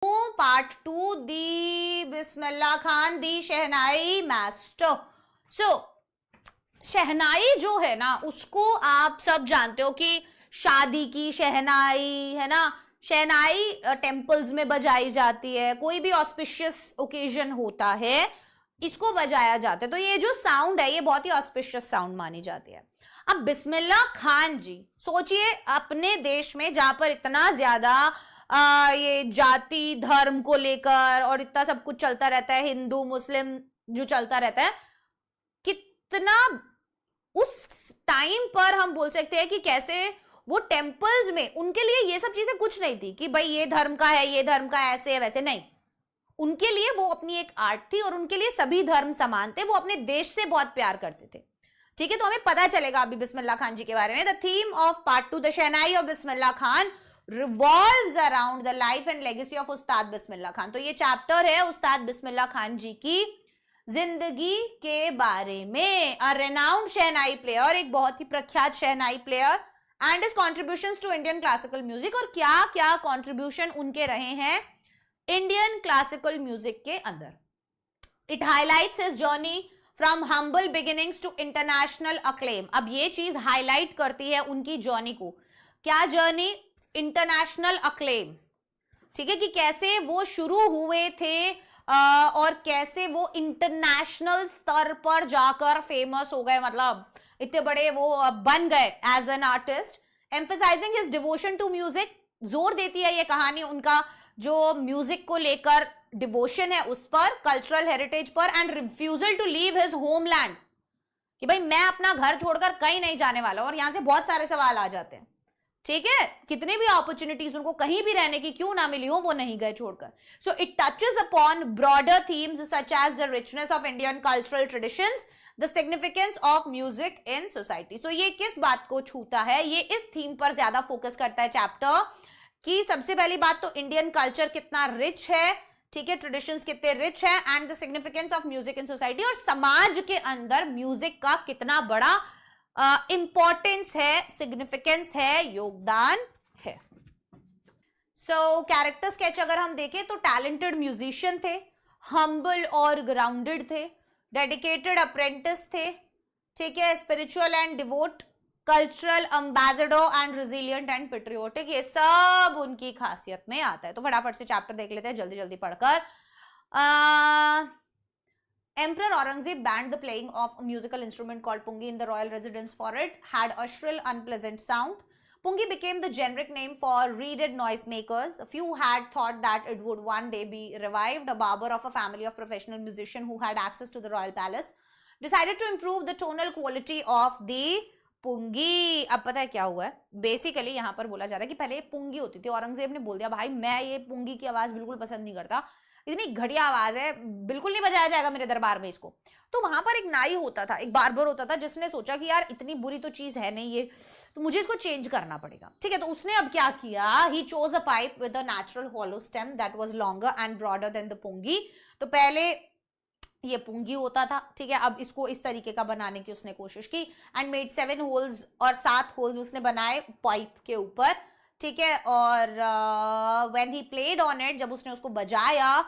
Part 2 दी बिस्मिल्लाह खान दी शहनाई master. सो शहनाई जो है ना, उसको आप सब जानते हो कि शादी की शहनाई है ना, शहनाई टेम्पल्स में बजाई जाती है, कोई भी ऑस्पिशियस ओकेजन होता है इसको बजाया जाता है। तो ये जो साउंड है ये बहुत ही ऑस्पिशियस साउंड मानी जाती है। अब बिस्मिल्लाह खान जी, सोचिए अपने देश में जहां पर इतना ज्यादा ये जाति धर्म को लेकर और इतना सब कुछ चलता रहता है, हिंदू मुस्लिम जो चलता रहता है, कितना उस टाइम पर हम बोल सकते हैं कि कैसे वो टेम्पल्स में उनके लिए ये सब चीजें कुछ नहीं थी कि भाई ये धर्म का है, ये धर्म का ऐसे है वैसे, नहीं। उनके लिए वो अपनी एक आर्ट थी और उनके लिए सभी धर्म समान थे। वो अपने देश से बहुत प्यार करते थे। ठीक है, तो हमें पता चलेगा अभी बिस्मिल्लाह खान जी के बारे में। The theme of part 2 the shehnai of Bismillah Khan revolves around the life and legacy of उस्ताद बिस्मिल्लाह खान। तो ये चैप्टर है उस्ताद बिस्मिल्लाह खान जी की जिंदगी के बारे में। अ रेनाउंड शहनाई प्लेयर, एक बहुत ही प्रख्यात shehnai player, and his contributions to Indian classical music, और क्या क्या कॉन्ट्रीब्यूशन उनके रहे हैं इंडियन क्लासिकल म्यूजिक के अंदर। It highlights his journey from humble beginnings to international acclaim. अब ये चीज हाईलाइट करती है उनकी जर्नी को। क्या जर्नी? International acclaim. ठीक है, कि कैसे वो शुरू हुए थे और कैसे वो इंटरनेशनल स्तर पर जाकर फेमस हो गए, मतलब इतने बड़े वो बन गए as an artist. Emphasising his devotion to music, जोर देती है ये कहानी उनका जो म्यूजिक को लेकर डिवोशन है उस पर, कल्चरल हेरिटेज पर, and refusal to leave his homeland, कि भाई मैं अपना घर छोड़कर कहीं नहीं जाने वाला। और यहां से बहुत सारे सवाल आ जाते हैं। ठीक है, कितने भी अपॉर्चुनिटीज उनको कहीं भी रहने की क्यों ना मिली हो, वो नहीं गए छोड़कर। So it touches upon broader themes such as the richness of Indian cultural traditions, the significance of music in society. So ये किस बात को छूता है? ये इस थीम पर ज्यादा फोकस करता है चैप्टर, कि सबसे पहली बात तो इंडियन कल्चर कितना रिच है, ठीक है, ट्रेडिशंस कितने रिच है, and the significance of music in society, और समाज के अंदर म्यूजिक का कितना बड़ा इंपॉर्टेंस है, सिग्निफिकेंस है, योगदान है। सो कैरेक्टर स्केच अगर हम देखें तो टैलेंटेड म्यूजिशियन थे, हम्बल और ग्राउंडेड थे, डेडिकेटेड अप्रेंटिस थे, ठीक है, spiritual and devote, cultural ambassador and resilient and patriotic, ये सब उनकी खासियत में आता है। तो फटाफट से चैप्टर देख लेते हैं जल्दी जल्दी पढ़कर। Emperor Aurangzeb banned the playing of a musical instrument called pungi in the royal residence, for it had a shrill, unpleasant sound. Pungi became the generic name for reeded noisemakers. A few had thought that it would one day be revived. A barber of a family of professional musicians who had access to the royal palace decided to improve the tonal quality of the पुंगी। अब पता है क्या हुआ है, basically यहाँ पर बोला जा रहा है कि पहले ये पुंगी होती थी, औरंगजेब ने बोल दिया भाई मैं ये पुंगी की आवाज बिल्कुल पसंद नहीं करता, इतनी घटिया आवाज है, बिल्कुल नहीं बजाया जाएगा मेरे दरबार में इसको। तो वहां पर एक नाई होता था, एक बार्बर होता था, जिसने सोचा कि यार इतनी बुरी तो चीज है नहीं ये, तो मुझे इसको चेंज करना पड़ेगा। ठीक है, तो उसने अब क्या किया, he chose a pipe with a natural hollow stem that was longer and broader than the pungi. तो पहले ये पुंगी होता था, ठीक है, अब इसको इस तरीके का बनाने की उसने कोशिश की, एंड मेड 7 होल्स, और 7 होल्स उसने बनाए पाइप के ऊपर, ठीक है। और when he played on it, जब उसने उसको बजाया,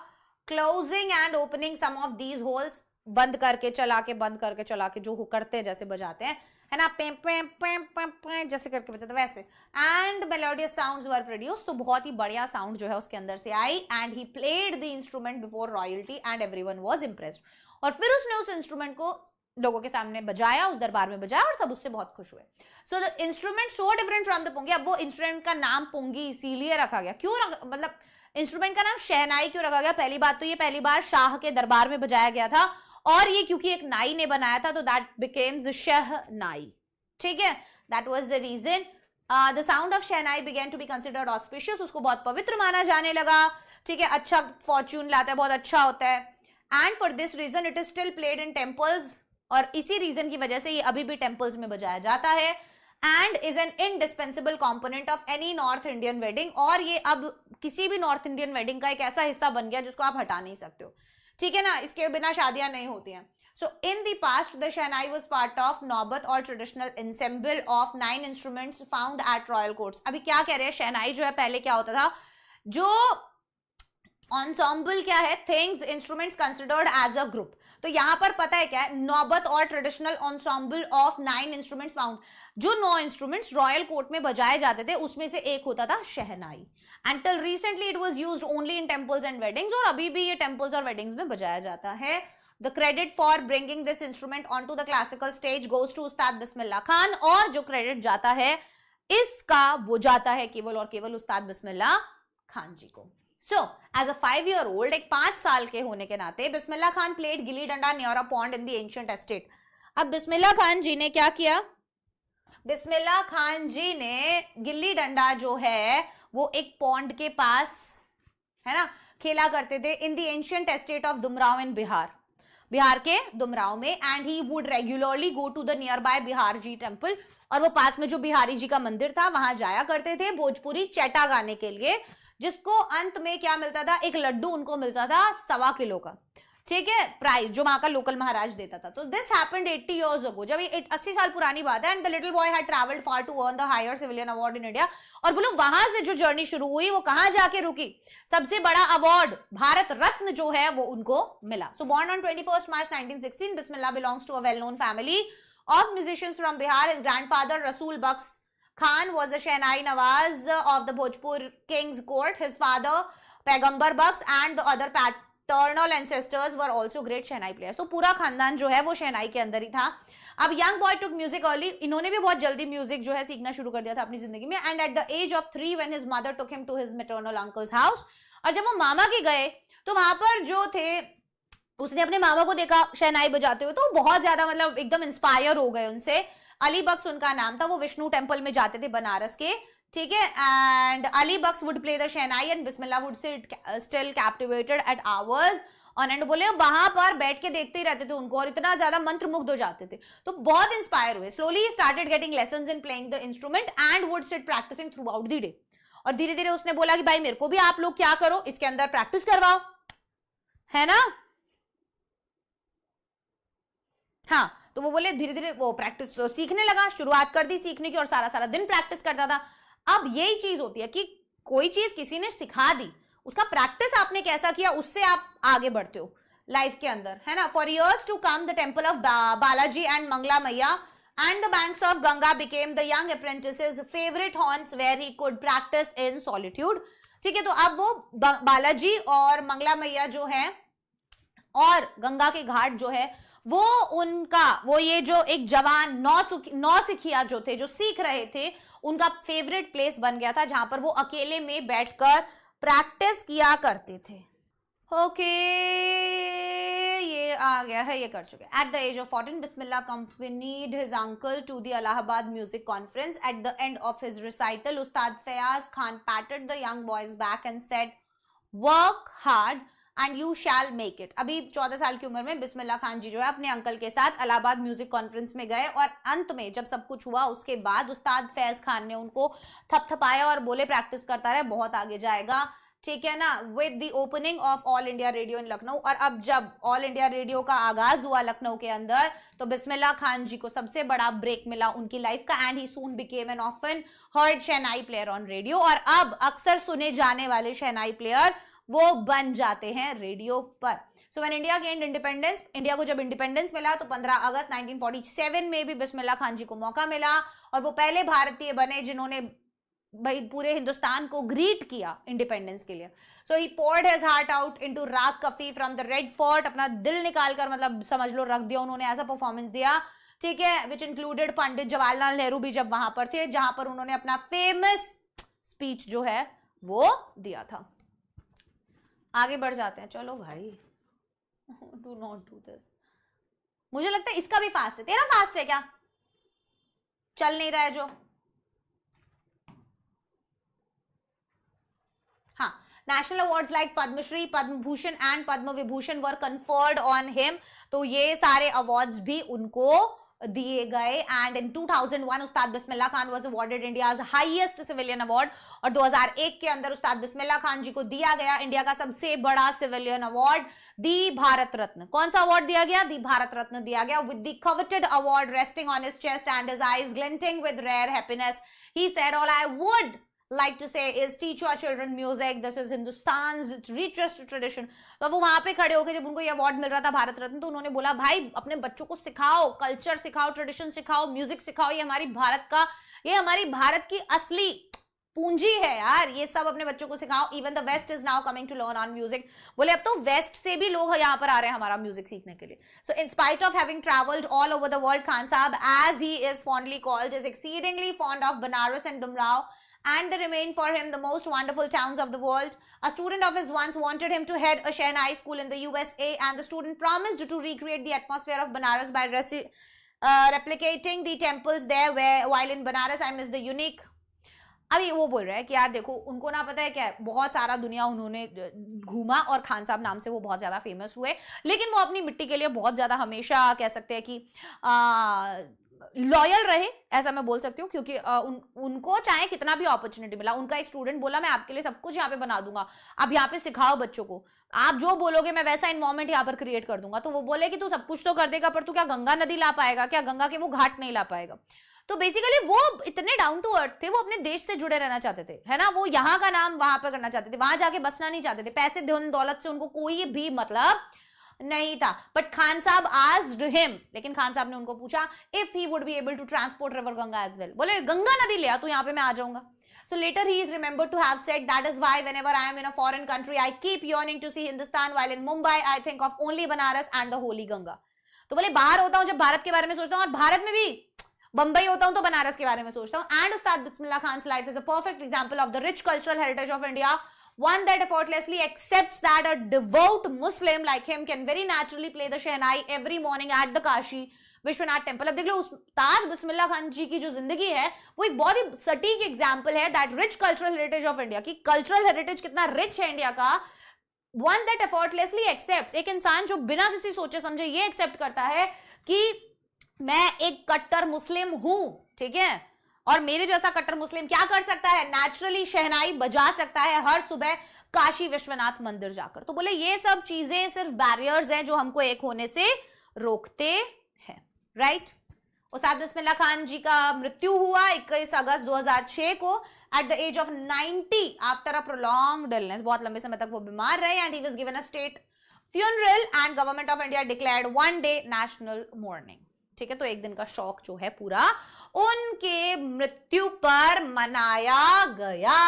closing and opening some of these holes, बंद करके चला के, बंद करके चला के, जो करते हैं जैसे बजाते हैं है ना, पे पे पे पे पे जैसे करके बजाते वैसे, and melodious sounds were produce. तो बहुत ही बढ़िया साउंड जो है उसके अंदर से आई, and he played the instrument before royalty and everyone was impressed. और फिर उसने उस इंस्ट्रूमेंट को लोगों के सामने बजाया, उस दरबार में बजाया, और सब उससे बहुत खुश हुए। So the instrument so different from the pungi. अब वो इंस्ट्रूमेंट का नाम पुंगी इसीलिए रखा गया, क्यों मतलब इंस्ट्रूमेंट का नाम शहनाई क्यों रखा गया? पहली बात तो ये पहली बार शाह के दरबार में बजाया गया था, और ये क्योंकि एक नाई ने बनाया था, तो दैट बिकेम्स शहनाई। ठीक है, that was the reason. The sound of shehnai began to be considered auspicious, उसको बहुत पवित्र माना जाने लगा, ठीक है, अच्छा फॉर्च्यून लाता है, बहुत अच्छा होता है। And for this reason it is still played in temples, और इसी रीजन की वजह से ये अभी भी टेम्पल्स में बजाया जाता है, and is an indispensable component of any north Indian wedding. और ये अब किसी भी नॉर्थ इंडियन वेडिंग का एक ऐसा हिस्सा बन गया जिसको आप हटा नहीं सकते हो, ठीक है ना, इसके बिना शादियां नहीं होती हैं। So in the past, the Shehnai was part of Naubat or traditional ensemble of 9 instruments found at royal courts. अभी क्या कह रहे हैं, शहनाई जो है पहले क्या होता था, जो ensemble क्या है? Things, instruments considered as a group. तो यहां पर पता है क्या है? नौबत और traditional ensemble of 9 instruments found. जो 9 इंस्ट्रूमेंट्स रॉयल कोर्ट में बजाए जाते थे उसमें से एक होता था shehnai. And till recently it was used only in temples and weddings, और अभी भी ये टेंपल्स और वेडिंग्स में बजाया जाता है. The credit for bringing this instrument onto the classical stage goes to उस्ताद बिस्मिल्लाह खान, और जो क्रेडिट जाता है इसका वो जाता है केवल और केवल उस्ताद बिस्मिल्लाह खान जी को. So, as a 5-year-old, एक 5 साल के होने के नाते Bismillah Khan played gilli danda near a pond in the ancient estate. अब बिस्मिल्लाह खान जी ने क्या किया? बिस्मिल्लाह खान जी ने गिल्ली डंडा जो है वो एक पॉन्ड के पास, है ना, खेला करते थे in the ancient estate of Dumraon in Bihar, Bihar के दुमराव में. And he would regularly go to the nearby Bihar ji temple, और वो पास में जो बिहारी जी का मंदिर था वहां जाया करते थे भोजपुरी चैटा गाने के लिए, जिसको अंत में क्या मिलता था? एक लड्डू उनको मिलता था 1.25 किलो का, ठीक है, प्राइस जो वहां का लोकल महाराज देता था. तो दिस हैपेंड 80 years ago, जब ये 80 साल पुरानी बात है. And the little boy had travelled far to earn the higher civilian award in India. और बोलो वहां से जो जर्नी शुरू हुई वो कहां जाके रुकी? सबसे बड़ा अवार्ड भारत रत्न जो है वो उनको मिला. So born on 21 March 1916, Bismillah belongs to a well known family of musicians from Bihar. His grandfather Rasool Bakhsh Khan was a Shehnai Nawaz of the Bhojpur King's Court. His father Paigambar Baksh and the other paternal ancestors were also great Shehnai players. तो पूरा खानदान जो है वो शहनाई के अंदर ही था. अब young boy took music early. इन्होंने भी बहुत जल्दी म्यूजिक जो है सीखना शुरू कर दिया था अपनी जिंदगी में. And at the age of 3 when his mother took him to his maternal uncle's house, और जब वो मामा के गए तो वहां पर जो थे उसने अपने मामा को देखा शहनाई बजाते हुए, तो बहुत ज्यादा मतलब एकदम इंस्पायर हो गए उनसे. अली बख्श उनका नाम था, वो विष्णु टेम्पल में जाते थे बनारस के, ठीक है. And Ali Bakhsh would play the shehnai and Bismillah would sit still captivated at hours on end. बोले वहां पर बैठ के देखते ही रहते थे उनको और इतना ज्यादा मंत्रमुग्ध हो जाते थे, तो बहुत इंस्पायर हुए. Slowly started getting lessons in playing the instrument and would sit practising throughout the day. और धीरे धीरे उसने बोला कि भाई मेरे को भी आप लोग क्या करो, इसके अंदर प्रैक्टिस करवाओ, है ना. हाँ, तो वो बोले धीरे धीरे वो प्रैक्टिस सीखने लगा, शुरुआत कर दी सीखने की, और सारा सारा दिन प्रैक्टिस करता था. अब यही चीज होती है कि कोई चीज किसी ने सिखा दी, उसका प्रैक्टिस आपने कैसा किया उससे आप आगे बढ़ते हो लाइफ के अंदर, है ना. For years to come the temple of Balaji and Mangala Maiya and the banks of Ganga became the young apprentice's favourite haunts where he could practise in solitude. ठीक है, तो अब वो बालाजी और मंगला मैया जो है और गंगा के घाट जो है वो उनका, वो ये जो एक जवान नौसिखिया जो थे, जो सीख रहे थे, उनका फेवरेट प्लेस बन गया था जहां पर वो अकेले में बैठकर प्रैक्टिस किया करते थे. ओके, ये आ गया है, ये कर चुके. At the age of 14 Bismillah accompanied his uncle to the Allahabad music conference. At the end of his recital, Ustad Fayaz Khan patted the young boy's back and said, "Work hard and you shall make it." अभी 14 साल की उम्र में बिस्मिल्लाह खान जी जो है अपने uncle के साथ इलाहाबाद म्यूजिक कॉन्फ्रेंस में गए, और अंत में जब सब कुछ हुआ उसके बाद उस्ताद फैज खान ने उनको थपथपाया और बोले प्रैक्टिस करता रहे, बहुत आगे जाएगा, ठीक है ना. With the opening of All India Radio in Lucknow, और अब जब ऑल इंडिया रेडियो का आगाज हुआ लखनऊ के अंदर, तो बिस्मिल्लाह खान जी को सबसे बड़ा ब्रेक मिला उनकी लाइफ का. And he soon became an often heard shehnai player on radio, और अब अक्सर सुने जाने वाले शहनाई प्लेयर वो बन जाते हैं रेडियो पर. So when India gained independence, India को जब इंडिपेंडेंस मिला तो 15 अगस्त 1947 में भी बिस्मिल्लाह खान जी को मौका मिला, और वो पहले भारतीय बने जिन्होंने भाई पूरे हिंदुस्तान को ग्रीट किया इंडिपेंडेंस के लिए. So he poured his heart out into raag Kafi from the Red Fort. अपना दिल निकालकर मतलब समझ लो रख दिया उन्होंने, ऐसा परफॉर्मेंस दिया, ठीक है, विच इंक्लूडेड पंडित जवाहरलाल नेहरू भी जब वहां पर थे, जहां पर उन्होंने अपना फेमस स्पीच जो है वो दिया था. आगे बढ़ जाते हैं, चलो भाई, डू नॉट डू दिस. मुझे लगता है इसका भी फास्ट है, तेरा फास्ट है क्या? चल नहीं रहा है जो. हाँ, national awards like Padma Shri, Padma Bhushan and Padma Vibhushan were conferred on him. तो ये सारे अवार्ड्स भी उनको दिए गए. And in 2001 Ustad Bismillah Khan was awarded India's highest civilian award, और 2001 के अंदर उस्ताद बिस्मिल्लाह खान जी को दिया गया इंडिया का सबसे बड़ा सिविलियन अवार्ड, दी भारत रत्न. कौन सा अवार्ड दिया गया? दी भारत रत्न दिया गया. With the coveted award resting on his chest and his eyes glinting with rare happiness, he said, "All I would like to say is teach your children music. This is Hindustan's richest tradition. तो वो वहां पे खड़े होकर जब उनको ये award मिल रहा था भारत रत्न, तो उन्होंने बोला भाई अपने बच्चों को सिखाओ, कल्चर सिखाओ, ट्रेडिशन सिखाओ, म्यूजिक सिखाओ, ये हमारी भारत की असली पूंजी है यार, ये सब अपने बच्चों को सिखाओ. Even the west is now coming to learn on music. बोले अब तो वेस्ट से भी लोग यहाँ पर आ रहे हैं हमारा म्यूजिक सीखने के लिए. So in spite of having travelled all over the world, Khan Sahab, as he is fondly called, is exceedingly fond of Banaras and Dumraon, and they remain for him the most wonderful towns of the world. A student of his once wanted him to head a Shehnai school in the USA, and the student promised to recreate the atmosphere of Banaras by replicating the temples there, while in Banaras I miss the unique. अभी वो बोल रहा है कि यार देखो, उनको ना पता है क्या, बहुत सारा दुनिया उन्होंने घूमा और खान साहब नाम से वो बहुत ज्यादा फेमस हुए, लेकिन वो अपनी मिट्टी के लिए बहुत ज्यादा हमेशा कह सकते हैं कि लॉयल रहे, ऐसा मैं बोल सकती हूँ, क्योंकि उनको चाहे कितना भी अपॉर्चुनिटी मिला. उनका एक स्टूडेंट बोला मैं आपके लिए सब कुछ यहाँ पे बना दूंगा, अब यहाँ पे सिखाओ बच्चों को, आप जो बोलोगे मैं वैसा इन्वायरमेंट यहाँ पर क्रिएट कर दूंगा. तो वो बोले कि तू सब कुछ तो कर देगा, पर तू क्या गंगा नदी ला पाएगा, क्या गंगा के वो घाट नहीं ला पाएगा. तो बेसिकली वो इतने डाउन टू अर्थ थे, वो अपने देश से जुड़े रहना चाहते थे, है ना, वो यहाँ का नाम वहां पर करना चाहते थे, वहां जाके बसना नहीं चाहते थे. पैसे धन दौलत से उनको कोई भी मतलब नहीं था. बट खान साहब आस्क्ड हिम, लेकिन खान साहब ने उनको पूछा if he would be able to transport river Ganga as well. बोले गंगा नदी ले आ तू यहाँ पे, मैं आ जाऊंगा. So later he is remembered to have said, that is why whenever I am in a foreign country I keep yearning to see Hindustan, while in Mumbai I think of only Banaras and the holy Ganga. तो बोले बाहर होता हूँ जब भारत के बारे में सोचता हूँ, और भारत में भी बंबई होता हूँ तो बनारस के बारे में सोचता हूँ. And Ustad Bismillah Khan's life is a perfect example of the rich cultural heritage of India. One that effortlessly accepts that a devout Muslim like him can very naturally play the Shehnai every morning at the Kashi Vishwanath temple. अब देख लो उस्ताद बिस्मिल्लाह खान जी की जो जिंदगी है वो एक बहुत ही सटीक एग्जाम्पल है that rich cultural heritage of India की. कल्चरल हेरिटेज कितना रिच है इंडिया का. वन दैट एफर्टलेसली एक्सेप्ट, एक इंसान जो बिना किसी सोचे समझे ये एक्सेप्ट करता है कि मैं एक कट्टर मुस्लिम हूं, ठीक है, और मेरे जैसा कट्टर मुस्लिम क्या कर सकता है, नेचुरली शहनाई बजा सकता है हर सुबह काशी विश्वनाथ मंदिर जाकर. तो बोले ये सब चीजें सिर्फ बैरियर्स हैं जो हमको एक होने से रोकते हैं. राइट. उस्ताद बिस्मिल्लाह खान जी का मृत्यु हुआ 21 अगस्त 2006 को at the age of 90 after a prolonged illness. बहुत लंबे समय तक वो बीमार रहे and he was given a state funeral and government of India declared one day national mourning. ठीक है, तो एक दिन का शौक जो है पूरा उनके मृत्यु पर मनाया गया.